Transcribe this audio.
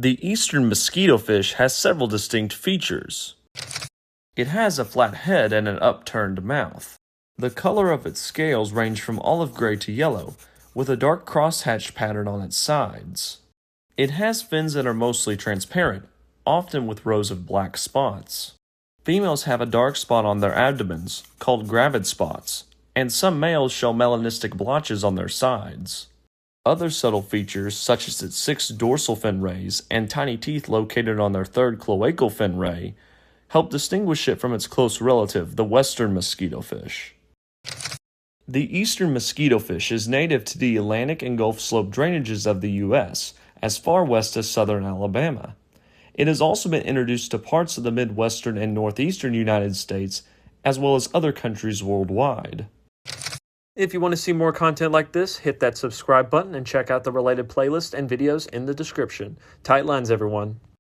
The eastern mosquitofish has several distinct features. It has a flat head and an upturned mouth. The color of its scales range from olive gray to yellow, with a dark crosshatch pattern on its sides. It has fins that are mostly transparent, often with rows of black spots. Females have a dark spot on their abdomens, called gravid spots, and some males show melanistic blotches on their sides. Other subtle features, such as its 6 dorsal fin rays and tiny teeth located on their 3rd cloacal fin ray, help distinguish it from its close relative, the western mosquitofish. The eastern mosquitofish is native to the Atlantic and Gulf slope drainages of the U.S., as far west as southern Alabama. It has also been introduced to parts of the Midwestern and Northeastern United States, as well as other countries worldwide. If you want to see more content like this, hit that subscribe button and check out the related playlist and videos in the description. Tight lines, everyone.